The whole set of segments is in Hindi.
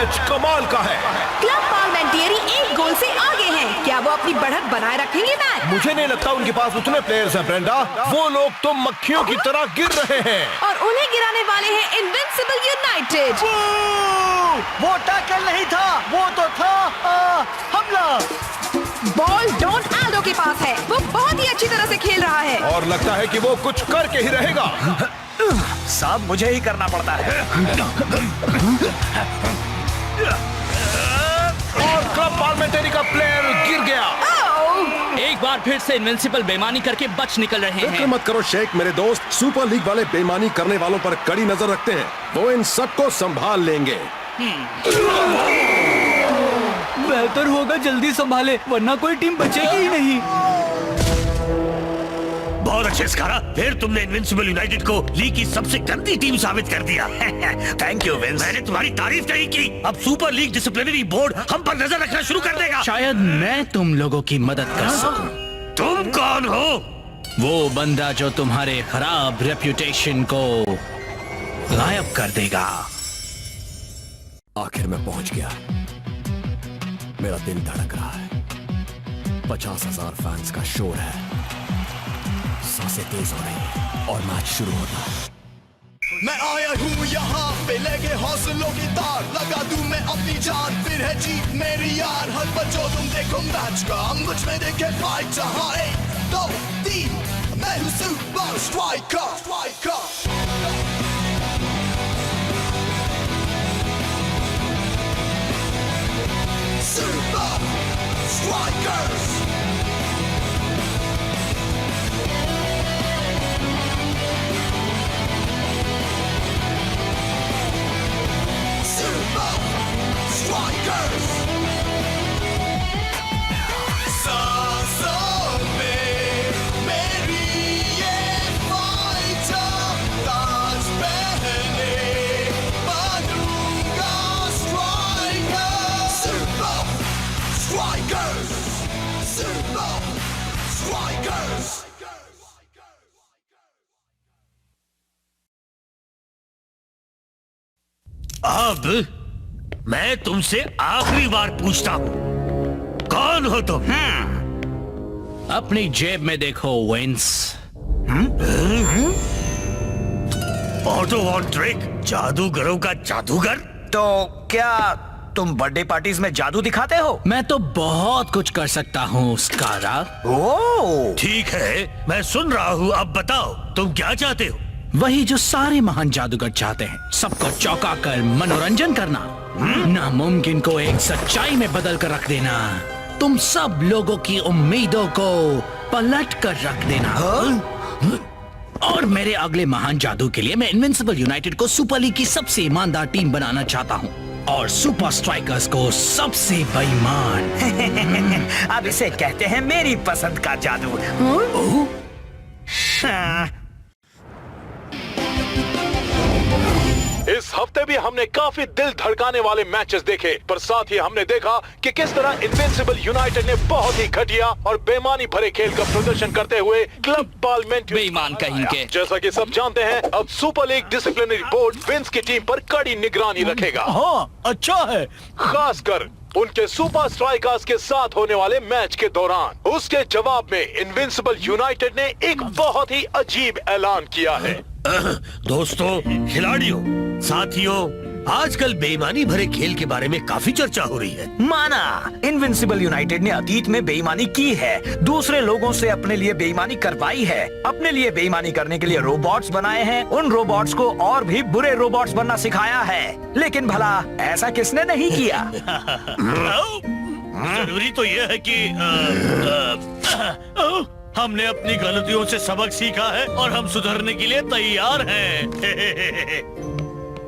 मैच कमाल का है। क्लब पार्लियामेंटेरी एक गोल से आगे हैं। क्या वो अपनी बढ़त बनाए रखेंगे मैच? मुझे नहीं लगता उनके पास उतने प्लेयर्स हैं ब्रेंडा। वो लोग तो मक्खियों की तरह गिर रहे हैं और उन्हें गिराने वाले हैं इनविंसिबल यूनाइटेड। वो टैकल नहीं था, वो तो था हमला। बॉल डॉन आल्डो के पास है। वो बहुत ही अच्छी तरह से खेल रहा है और लगता है कि वो कुछ करके ही रहेगा। सब मुझे ही करना पड़ता है। और क्लब पार्लियामेंटेरी का प्लेयर गिर गया। एक बार फिर से इनविंसिबल बेईमानी करके बच निकल रहे फिक्र हैं। मत करो शेख मेरे दोस्त, सुपर लीग वाले बेईमानी करने वालों पर कड़ी नजर रखते हैं। वो इन सबको संभाल लेंगे। बेहतर होगा जल्दी संभाले, वरना कोई टीम बचेगी ही नहीं। बहुत अच्छे स्कारा, फिर तुमने इनविंसिबल यूनाइटेड को लीग की सबसे गंदी टीम साबित कर दिया। Thank you Vince. मैंने तुम्हारी तारीफ नहीं की। अब सुपर लीग डिसिप्लिनरी बोर्ड हम पर नजर रखना शुरू कर देगा। शायद मैं तुम लोगों की मदद कर सकूं। तुम कौन हो? वो बंदा जो तुम्हारे खराब रेप्यूटेशन को गायब कर देगा। आखिर मैं पहुंच गया। मेरा दिल धड़क रहा है। 50,000 फैंस का शोर है। सांसें तेज हो रही हैं और मैच शुरू होता है। मैं आया हूँ यहाँ पे लेके हौसलों की तार, लगा दूं मैं अपनी जान, फिर है जीत मेरी यार। हर बच्चों तुम देखो मैच का, मुझ में देखे फाइट। जहाँ 1, 2, 3 मैं हूँ super striker. Super Strikers! Super Strikers! सांसों में मेरी ये फाइटर, ताज पहने बनूंगा striker. Super Strikers! Super Strikers! अब मैं तुमसे आखिरी बार पूछता हूँ, कौन हो तुम? अपनी जेब में देखो विंस। ऑटो वॉन ट्रिक, जादूगरों का जादूगर। तो क्या तुम बर्थडे पार्टीज में जादू दिखाते हो? मैं तो बहुत कुछ कर सकता हूँ स्कारा। ओह, ठीक है, मैं सुन रहा हूँ। अब बताओ तुम क्या चाहते हो? वही जो सारे महान जादूगर चाहते हैं, सबको चौंका कर मनोरंजन करना, नामुमकिन को एक सच्चाई में बदल कर रख देना, तुम सब लोगों की उम्मीदों को पलट कर रख देना। और मेरे अगले महान जादू के लिए मैं इनविंसिबल यूनाइटेड को सुपर लीग की सबसे ईमानदार टीम बनाना चाहता हूँ और सुपर स्ट्राइकर्स को सबसे बेईमान। अब इसे कहते हैं मेरी पसंद का जादू। इस हफ्ते भी हमने काफी दिल धड़काने वाले मैचेस देखे, पर साथ ही हमने देखा कि किस तरह इनविंसिबल यूनाइटेड ने बहुत ही घटिया और बेईमानी भरे खेल का प्रदर्शन करते हुए क्लब पार्लियामेंटेरी बेईमान कहेंगे। जैसा कि सब जानते हैं, अब super league disciplinary board Vince की टीम पर कड़ी निगरानी रखेगा। हाँ, अच्छा है। खासकर उनके सुपर स्ट्राइकर्स के साथ होने वाले मैच के दौरान। उसके जवाब में इनविंसिबल यूनाइटेड ने एक बहुत ही अजीब ऐलान किया है। दोस्तों, खिलाड़ियों, साथियों, आजकल बेईमानी भरे खेल के बारे में काफी चर्चा हो रही है। माना इनविंसिबल यूनाइटेड ने अतीत में बेईमानी की है, दूसरे लोगों से अपने लिए बेईमानी करवाई है, अपने लिए बेईमानी करने के लिए रोबोट्स बनाए हैं, उन रोबोट्स को और भी बुरे रोबोट्स बनना सिखाया है। लेकिन भला ऐसा किसने नहीं किया? जरूरी तो यह है कि हमने अपनी गलतियों से सबक सीखा है और हम सुधरने के लिए तैयार हैं।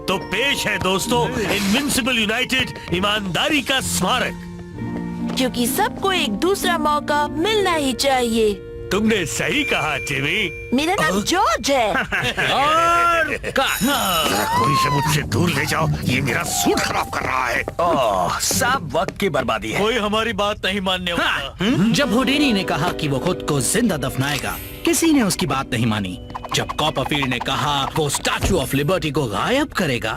तो पेश है दोस्तों, इनविंसिबल यूनाइटेड ईमानदारी का स्मारक। क्योंकि सबको एक दूसरा मौका मिलना ही चाहिए। तुमने सही कहा जिमी। मेरा नाम जॉर्ज है। और कोई से मुझसे दूर ले जाओ, ये मेरा सूट खराब कर रहा है। ओह, सब वक्त की बर्बादी है। कोई हमारी बात नहीं मानने वाला। जब हुडीनी ने कहा कि वो खुद को जिंदा दफनाएगा, किसी ने उसकी बात नहीं मानी। जब कॉपरफील्ड ने कहा वो स्टैचू ऑफ लिबर्टी को गायब करेगा,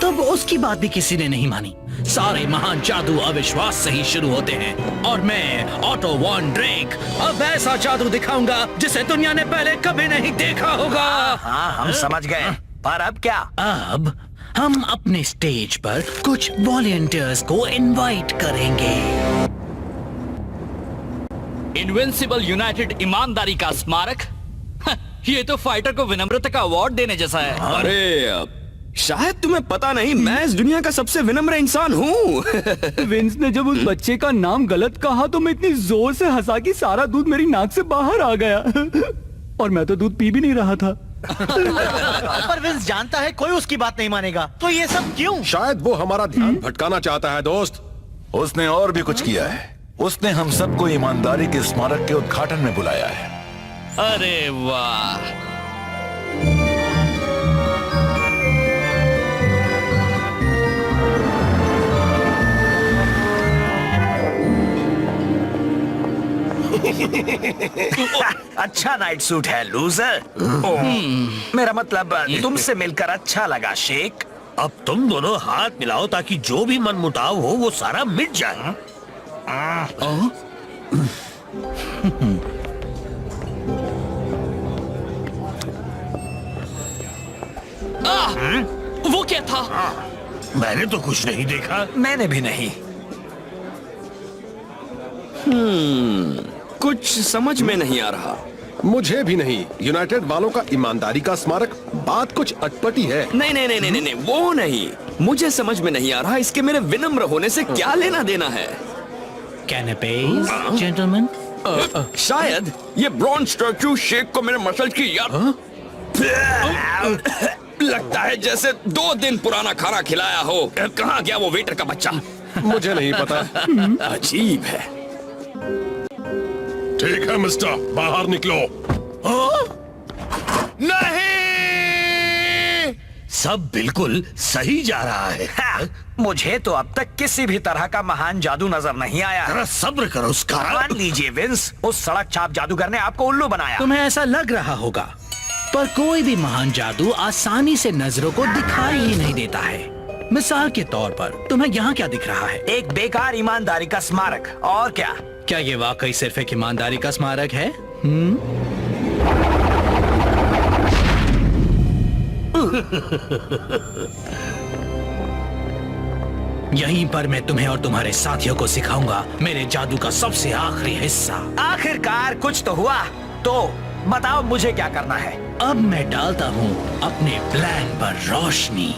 तब उसकी बात भी किसी ने नहीं मानी। सारे महान जादू अविश्वास से ही शुरू होते हैं और मैं ऑटो वॉन ड्रेक अब ऐसा जादू दिखाऊंगा जिसे दुनिया ने पहले कभी नहीं देखा होगा। हाँ, हम समझ गए, पर अब क्या? अब हम अपने स्टेज पर कुछ वॉलंटियर्स को इनवाइट करेंगे। इनविंसिबल यूनाइटेड ईमानदारी का स्मारक? ये तो फाइटर को विनम्रता का अवार्ड देने जैसा है। अरे शायद तुम्हें पता नहीं, मैं इस दुनिया का सबसे विनम्र इंसान हूँ। विंस ने जब उस बच्चे का नाम गलत कहा तो मैं इतनी जोर से हंसा कि सारा दूध मेरी नाक से बाहर आ गया। और मैं तो दूध पी भी नहीं रहा था। पर विंस जानता है कोई उसकी बात नहीं मानेगा, तो ये सब क्यों? शायद वो हमारा ध्यान भटकाना चाहता है दोस्त। उसने और भी कुछ किया है। उसने हम सबको ईमानदारी के स्मारक के उद्घाटन में बुलाया है। अरे वाह, अच्छा नाइट सूट है लूजर। मेरा मतलब तुमसे मिलकर अच्छा लगा शेख। अब तुम दोनों हाथ मिलाओ ताकि जो भी मनमुटाव हो वो सारा मिट जाए। वो क्या था? मैंने तो कुछ नहीं देखा। मैंने भी नहीं। कुछ समझ में नहीं आ रहा। मुझे भी नहीं। यूनाइटेड वालों का ईमानदारी का स्मारक, बात कुछ अटपटी है। नहीं नहीं नहीं नहीं नहीं, वो नहीं। मुझे समझ में नहीं आ रहा इसके मेरे विनम्र होने से क्या लेना देना है। कैनपेज जेंटलमैन। शायद ये ब्रॉन्ज स्टैचू शेख को मेरे मसल्स की याद लगता है जैसे 2 दिन पुराना खाना खिलाया हो। कहाँ गया वो वेटर का बच्चा? मुझे नहीं पता। अजीब है। ठीक है मिस्टर, बाहर निकलो। नहीं, सब बिल्कुल सही जा रहा है। हाँ, मुझे तो अब तक किसी भी तरह का महान जादू नजर नहीं आया। जरा सब्र करो उसका। मान लीजिए विंस, उस सड़क छाप जादूगर ने आपको उल्लू बनाया। तुम्हें ऐसा लग रहा होगा, पर कोई भी महान जादू आसानी से नजरों को दिखाई ही नहीं देता है। मिसाल के तौर पर तुम्हें यहाँ क्या दिख रहा है? एक बेकार ईमानदारी का स्मारक, और क्या? क्या ये वाकई सिर्फ एक ईमानदारी का स्मारक है? यहीं पर मैं तुम्हें और तुम्हारे साथियों को सिखाऊंगा मेरे जादू का सबसे आखिरी हिस्सा। आखिरकार कुछ तो हुआ। तो बताओ मुझे क्या करना है? अब मैं डालता हूँ अपने प्लान पर रोशनी।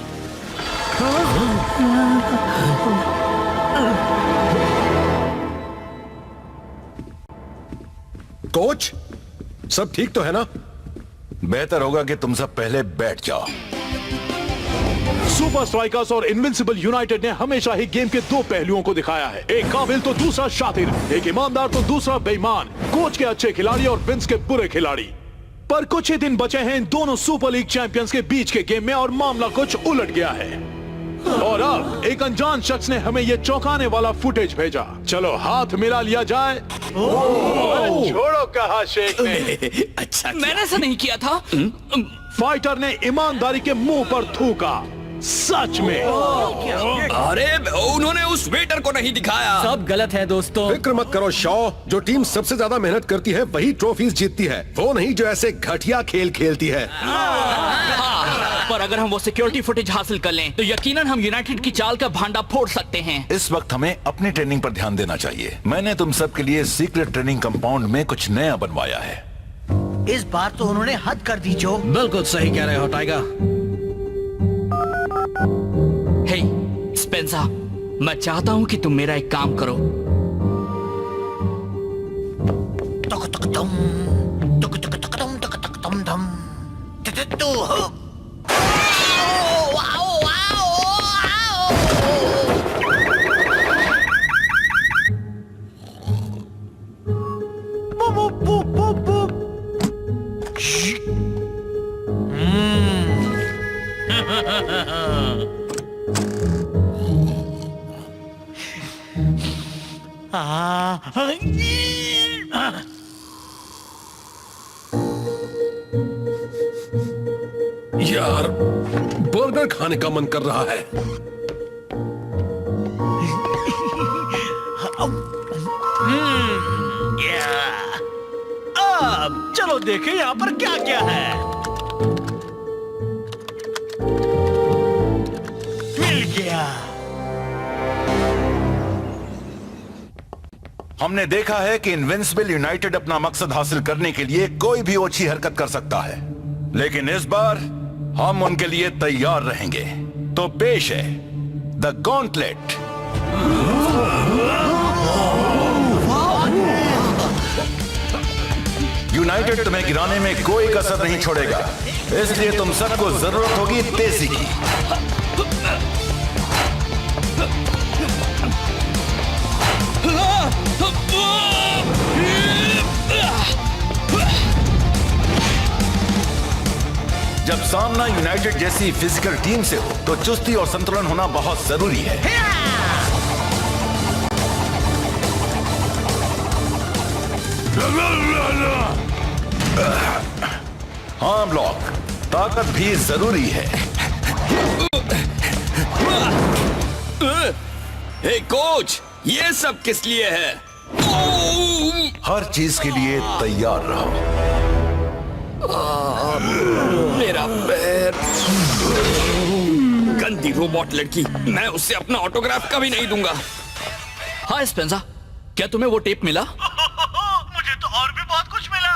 कोच, सब ठीक तो है ना? बेहतर होगा कि तुम सब पहले बैठ जाओ। सुपर स्ट्राइकर्स और इनविंसिबल यूनाइटेड ने हमेशा ही गेम के 2 पहलुओं को दिखाया है। एक काबिल तो दूसरा शातिर, एक ईमानदार तो दूसरा बेईमान। कोच के अच्छे खिलाड़ी और विंस के बुरे खिलाड़ी। पर कुछ ही दिन बचे हैं इन दोनों सुपर लीग चैंपियंस के बीच के गेम में और मामला कुछ उलट गया है। और अब एक अनजान शख्स ने हमें यह चौंकाने वाला फुटेज भेजा। चलो हाथ मिला लिया जाए। छोड़ो कहा शेख ने। अच्छा मैंने ऐसा नहीं किया था। फाइटर ने ईमानदारी के मुंह पर थूका। सच में। अरे उन्होंने उस वेटर को नहीं दिखाया। सब गलत है दोस्तों। फिक्र मत करो शॉ, जो टीम सबसे ज्यादा मेहनत करती है वही ट्रॉफीज जीतती है, वो नहीं जो ऐसे घटिया खेल खेलती है। पर अगर हम वो सिक्योरिटी फुटेज हासिल कर लें तो यकीनन हम यूनाइटेड की चाल का भांडा फोड़ सकते हैं। इस वक्त हमें अपनी ट्रेनिंग पर ध्यान देना चाहिए। मैंने तुम सब के लिए सीक्रेट ट्रेनिंग कंपाउंड में कुछ नया बनवाया है। इस बार तो उन्होंने हद कर दी जो। बिल्कुल सही कह रहे हो टाइगर। हे स्पेंसर, मैं चाहता हूं कि तुम मेरा एक काम करो। बर्गर खाने का मन कर रहा है। अब चलो देखें यहाँ पर क्या क्या है। मिल गया। हमने देखा है कि इनविंसिबल यूनाइटेड अपना मकसद हासिल करने के लिए कोई भी ओछी हरकत कर सकता है, लेकिन इस बार हम उनके लिए तैयार रहेंगे। तो पेश है द गॉन्टलेट। यूनाइटेड तुम्हें गिराने में कोई कसर नहीं छोड़ेगा, इसलिए तुम सबको जरूरत होगी तेजी की। जब सामना यूनाइटेड जैसी फिजिकल टीम से हो तो चुस्ती और संतुलन होना बहुत जरूरी है। हाँ ब्लॉक, ताकत भी जरूरी है। हे कोच, ये सब किस लिए है? हर चीज के लिए तैयार रहो। मेरा पैर। गंदी रोबोट लड़की, मैं उससे अपना ऑटोग्राफ कभी नहीं दूंगा। हाय स्पेंजा, क्या तुम्हें वो टेप मिला? मुझे तो और भी बहुत कुछ मिला।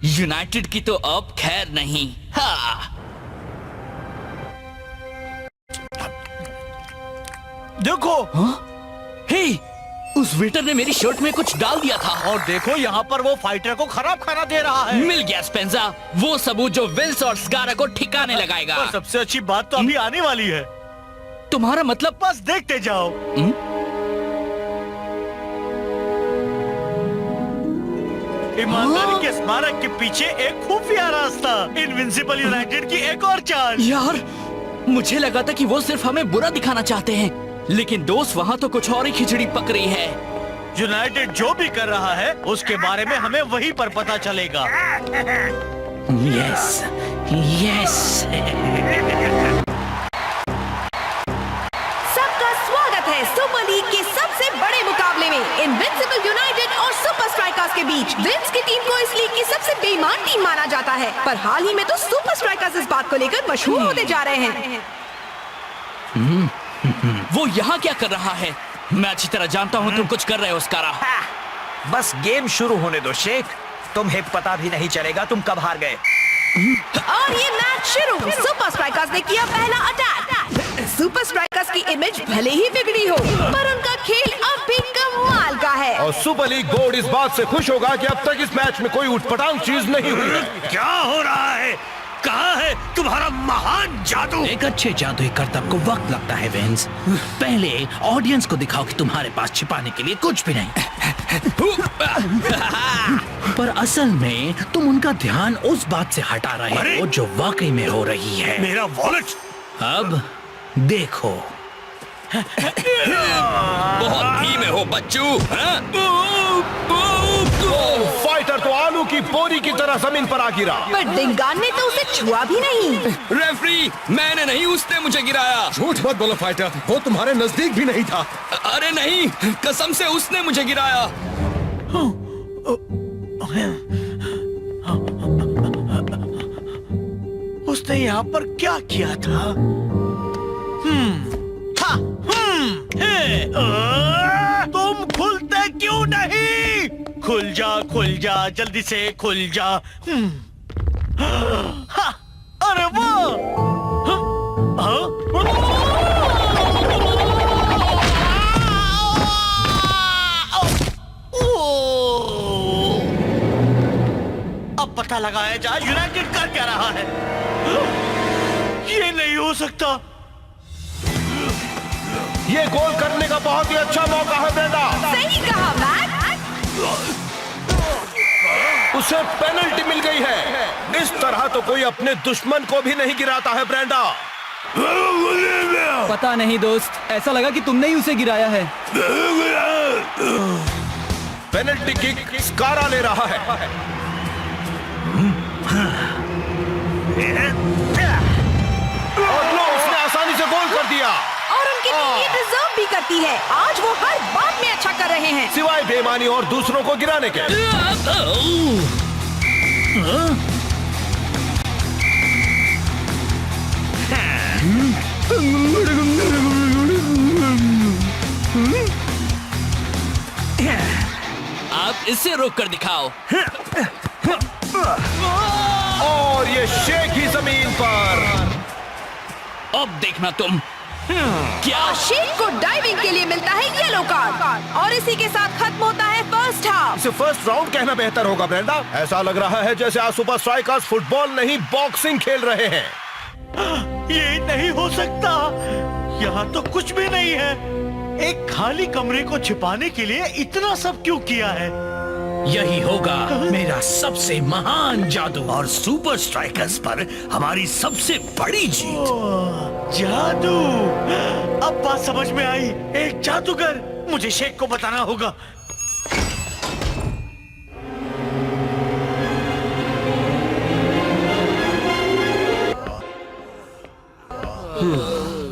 यूनाइटेड की तो अब खैर नहीं। हाँ। देखो। हे, उस वेटर ने मेरी शर्ट में कुछ डाल दिया था। और देखो यहाँ पर वो फाइटर को खराब खाना दे रहा है। मिल गया स्पेंजा, वो सबूत जो विल्स और स्कारा को ठिकाने लगाएगा। और सबसे अच्छी बात तो अभी आने वाली है। तुम्हारा मतलब? बस देखते जाओ। ईमानदारी के स्मारक के पीछे एक खुफिया रास्ता, इनविंसिबल यूनाइटेड की एक और चाल। यार, मुझे लगा था कि वो सिर्फ हमें बुरा दिखाना चाहते हैं, लेकिन दोस्त वहाँ तो कुछ और ही खिचड़ी पक रही है। यूनाइटेड जो भी कर रहा है उसके बारे में हमें वहीं पर पता चलेगा। Yes, yes. सबका स्वागत है सुपर लीग के सबसे बड़े मुकाबले में इनविंसिबल यूनाइटेड और सुपर स्ट्राइकर्स के बीच। विंस की टीम को इस लीग की सबसे बेईमान टीम माना जाता है, पर हाल ही में तो सुपर स्ट्राइकर्स इस बात को लेकर मशहूर होते जा रहे हैं। वो यहाँ क्या कर रहा है? मैं अच्छी तरह जानता हूँ तुम कुछ कर रहे हो स्कारा। बस गेम शुरू होने दो शेख, तुम्हें पता भी नहीं चलेगा तुम कब हार गए। और ये मैच शुरू। सुपर स्ट्राइकर्स ने किया पहला अटैक। सुपर स्ट्राइकर्स की इमेज भले ही बिगड़ी हो, पर उनका खेल अब भी कमाल का है। और सुपर लीग बोर्ड इस बात से खुश होगा कि अब तक इस मैच में कोई उटपटांग चीज नहीं हुई है। क्या हो रहा है? कहाँ है तुम्हारा महान जादू? एक अच्छे जादुई करतब को वक्त लगता है विंस। पहले ऑडियंस को दिखाओ कि तुम्हारे पास छिपाने के लिए कुछ भी नहीं। पर असल में तुम उनका ध्यान उस बात से हटा रहे हो जो वाकई में हो रही है। मेरा वॉलेट। अब देखो। बहुत धीमे हो बच्चू। फाइटर तो आलू की बोरी की तरह जमीन पर आ गिरा। पर डिंगान ने तो उसे छुआ भी नहीं। रेफरी, मैंने नहीं, उसने मुझे गिराया। झूठ मत बोलो फाइटर, वो तुम्हारे नजदीक भी नहीं था। अरे नहीं, कसम से उसने मुझे गिराया। उसने यहाँ पर क्या किया था? तुम खुलते क्यों नहीं? खुल जा जल्दी से खुल जा। अरे वाह! अब पता लगाया जाए यूनाइटेड कर क्या रहा है। ये नहीं हो सकता। ये गोल करने का बहुत ही अच्छा मौका है ब्रेंडा। सही कहा मैट। उसे पेनल्टी मिल गई है। इस तरह तो कोई अपने दुश्मन को भी नहीं गिराता है ब्रेंडा। पता नहीं दोस्त, ऐसा लगा कि तुमने ही उसे गिराया है। पेनल्टी किक स्कारा ले रहा है। करती है। आज वो हर बात में अच्छा कर रहे हैं। सिवाय बेईमानी और दूसरों को गिराने के। आप इसे रोक कर दिखाओ। और ये शेख ही जमीन पर। अब देखना तुम। क्या शेख को डाइविंग के लिए मिलता है येलो कार्ड और इसी के साथ खत्म होता है फर्स्ट हाफ। इसे फर्स्ट राउंड कहना बेहतर होगा ब्रेंडा। ऐसा लग रहा है जैसे आज सुपर स्ट्राइकर्स फुटबॉल नहीं बॉक्सिंग खेल रहे हैं। ये नहीं हो सकता। यहाँ तो कुछ भी नहीं है। एक खाली कमरे को छिपाने के लिए इतना सब क्यों किया है? यही होगा मेरा सबसे महान जादू और सुपर स्ट्राइकर्स पर हमारी सबसे बड़ी जीत। जादू। अब बात समझ में आई। एक जादूगर। मुझे शेख को बताना होगा।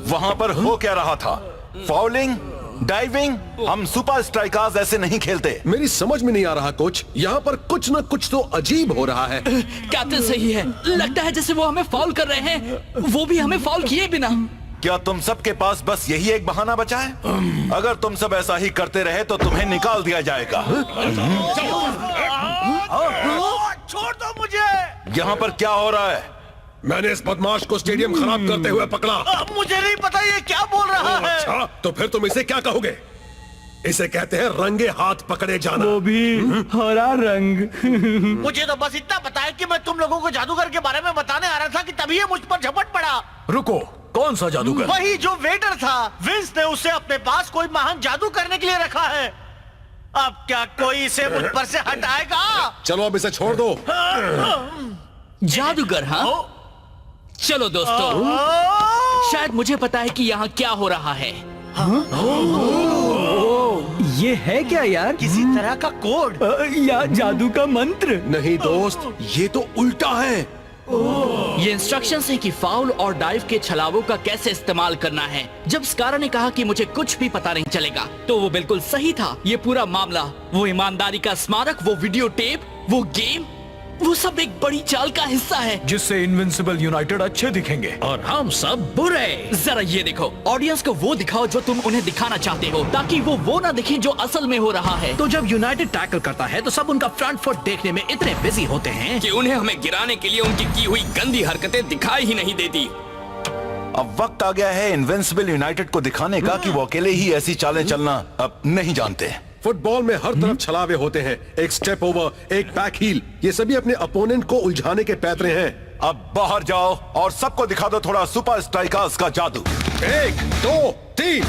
वहां पर हो क्या रहा था? Fouling, diving? हम सुपर स्ट्राइकर्स ऐसे नहीं खेलते। मेरी समझ में नहीं आ रहा कोच, यहाँ पर कुछ न कुछ तो अजीब हो रहा है। कैप्टन सही है। लगता है जैसे वो हमें फाउल कर रहे हैं, वो भी हमें फाउल किए बिना। क्या तुम सबके पास बस यही एक बहाना बचा है? अगर तुम सब ऐसा ही करते रहे तो तुम्हें निकाल दिया जाएगा। छोड़ दो मुझे। यहाँ पर क्या हो रहा है? मैंने इस बदमाश को स्टेडियम खराब करते हुए पकड़ा। मुझे नहीं पता ये क्या बोल रहा है। अच्छा, तो फिर तुम इसे क्या कहोगे? इसे कहते हैं रंगे हाथ पकड़े जाना। वो भी हरा रंग। मुझे तो बस इतना पता है कि मैं तुम लोगों को जादूगर के बारे में बताने आ रहा था कि तभी ये मुझ पर झपट पड़ा। रुको, कौन सा जादूगर? वही जो वेटर था। विंस ने उसे अपने पास कोई महान जादू करने के लिए रखा है। अब क्या कोई इसे मुझ पर से हटाएगा? चलो अब इसे छोड़ दो। जादूगर? हाँ, चलो दोस्तों, शायद मुझे पता है कि यहाँ क्या हो रहा है। ये है क्या यार? किसी तरह का कोड या जादू का मंत्र? नहीं दोस्त, ये तो उल्टा है। ये इंस्ट्रक्शंस हैं कि फाउल और डाइव के छलावों का कैसे इस्तेमाल करना है। जब स्कारा ने कहा कि मुझे कुछ भी पता नहीं चलेगा, तो वो बिल्कुल सही था। ये पूरा मामला, वो ईमानदारी का स्मारक, वो वीडियो टेप, वो गेम, वो सब एक बड़ी चाल का हिस्सा है जिससे इनविंसिबल यूनाइटेड अच्छे दिखेंगे और हम सब बुरे। जरा ये देखो, ऑडियंस को वो दिखाओ जो तुम उन्हें दिखाना चाहते हो, ताकि वो ना दिखे जो असल में हो रहा है। तो जब यूनाइटेड टैकल करता है तो सब उनका फ्रंट फुट देखने में इतने बिजी होते हैं कि उन्हें हमें गिराने के लिए उनकी की हुई गंदी हरकतें दिखाई ही नहीं देती। अब वक्त आ गया है इनविंसिबल यूनाइटेड को दिखाने का कि वो अकेले ही ऐसी चालें चलना अब नहीं जानते। फुटबॉल में हर तरफ छलावे होते हैं। एक स्टेप ओवर, एक बैक हील, ये सभी अपने अपोनेंट को उलझाने के पैतरे हैं। अब बाहर जाओ और सबको दिखा दो थोड़ा सुपर स्ट्राइकर्स का जादू। 1, 2, 3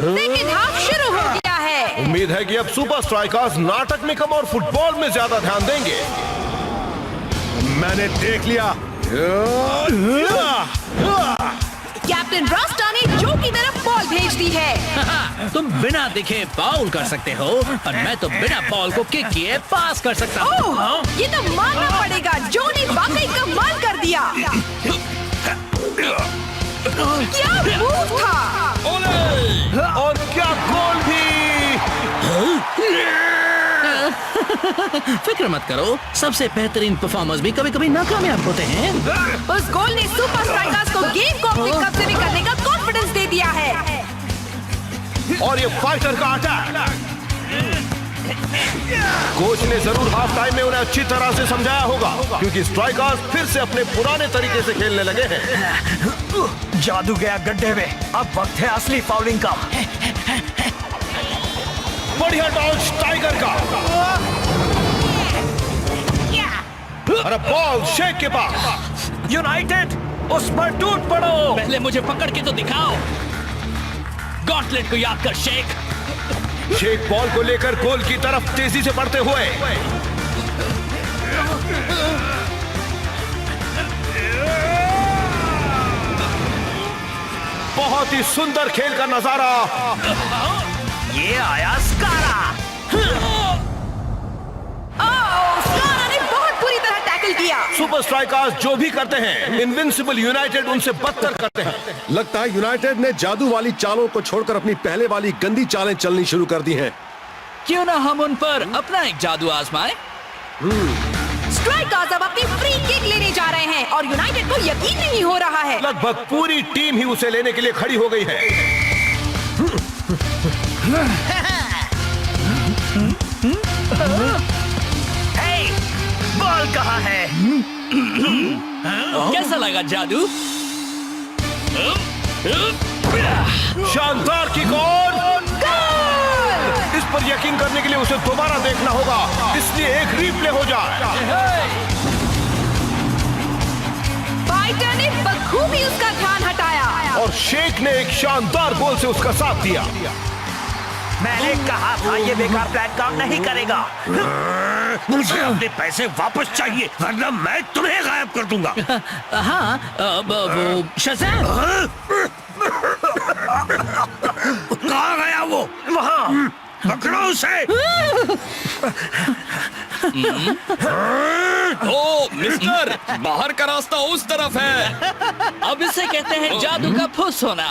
सेकंड हाफ शुरू हो गया है। उम्मीद है कि अब सुपर स्ट्राइकर्स नाटक में कम और फुटबॉल में ज्यादा ध्यान देंगे। मैंने देख लिया। कैप्टन रॉस्टा ने जो की तरफ बॉल भेज दी है। तुम बिना दिखे फाउल कर सकते हो और मैं तो बिना बॉल को किक किए पास कर सकता हूँ। ओह, ये तो मानना पड़ेगा, जो ने वाकई कमाल कर दिया। क्या मूव था! और क्या गोल भी! फिक्र मत करो, सबसे बेहतरीन परफॉर्मर्स भी कभी कभी नाकामयाब होते हैं। उस गोल ने सुपर स्ट्राइकर्स को गेम को अपने कब्जे में करने का कॉन्फिडेंस दे दिया है। और ये फाइटर का अटैक, कोच ने जरूर हाफ टाइम में उन्हें अच्छी तरह से समझाया होगा, क्योंकि स्ट्राइकर्स फिर से अपने पुराने तरीके से खेलने लगे हैं। जादू गया गड्ढे में, अब वक्त है असली फाउलिंग का। बढ़िया डॉज टाइगर का। अरे बॉल शेख के पास। यूनाइटेड उस पर टूट पड़ो। पहले मुझे पकड़ के तो दिखाओ। गॉटलेट को याद कर शेख। शेख बॉल को लेकर गोल की तरफ तेजी से बढ़ते हुए। बहुत ही सुंदर खेल का नजारा। ये आया स्कारा। स्कारा ने बहुत बुरी तरह टैकल हासिल किया। सुपर स्ट्राइकर्स जो भी करते हैं, इनविंसिबल यूनाइटेड उनसे बदतर करते हैं। लगता है यूनाइटेड ने जादू वाली चालों को छोड़कर अपनी पहले वाली गंदी चालें चलनी शुरू कर दी हैं। क्यों ना हम उन पर अपना एक जादू आजमाएं? स्ट्राइकर्स अब अपनी फ्री किक लेने जा रहे हैं और यूनाइटेड को यकीन नहीं हो रहा है। लगभग पूरी टीम ही उसे लेने के लिए खड़ी हो गई है। हे, बॉल कहाँ है? कैसा लगा जादू? शानदार किक और इस पर यकीन करने के लिए उसे दोबारा देखना होगा, इसलिए एक रिप्ले हो जाए। फाइटर ने बखूबी उसका ध्यान हटाया और शेख ने एक शानदार गोल से उसका साथ दिया। मैंने कहा था ये बेकार प्लान काम नहीं करेगा। मुझे अपने पैसे वापस चाहिए, वरना मैं तुम्हें गायब कर दूंगा। हाँ, वो शज़ैम। कहाँ गया वो? वहाँ पकड़ो उसे। ओ मिस्टर, बाहर का रास्ता उस तरफ है। अब इसे कहते हैं जादू का फुस होना।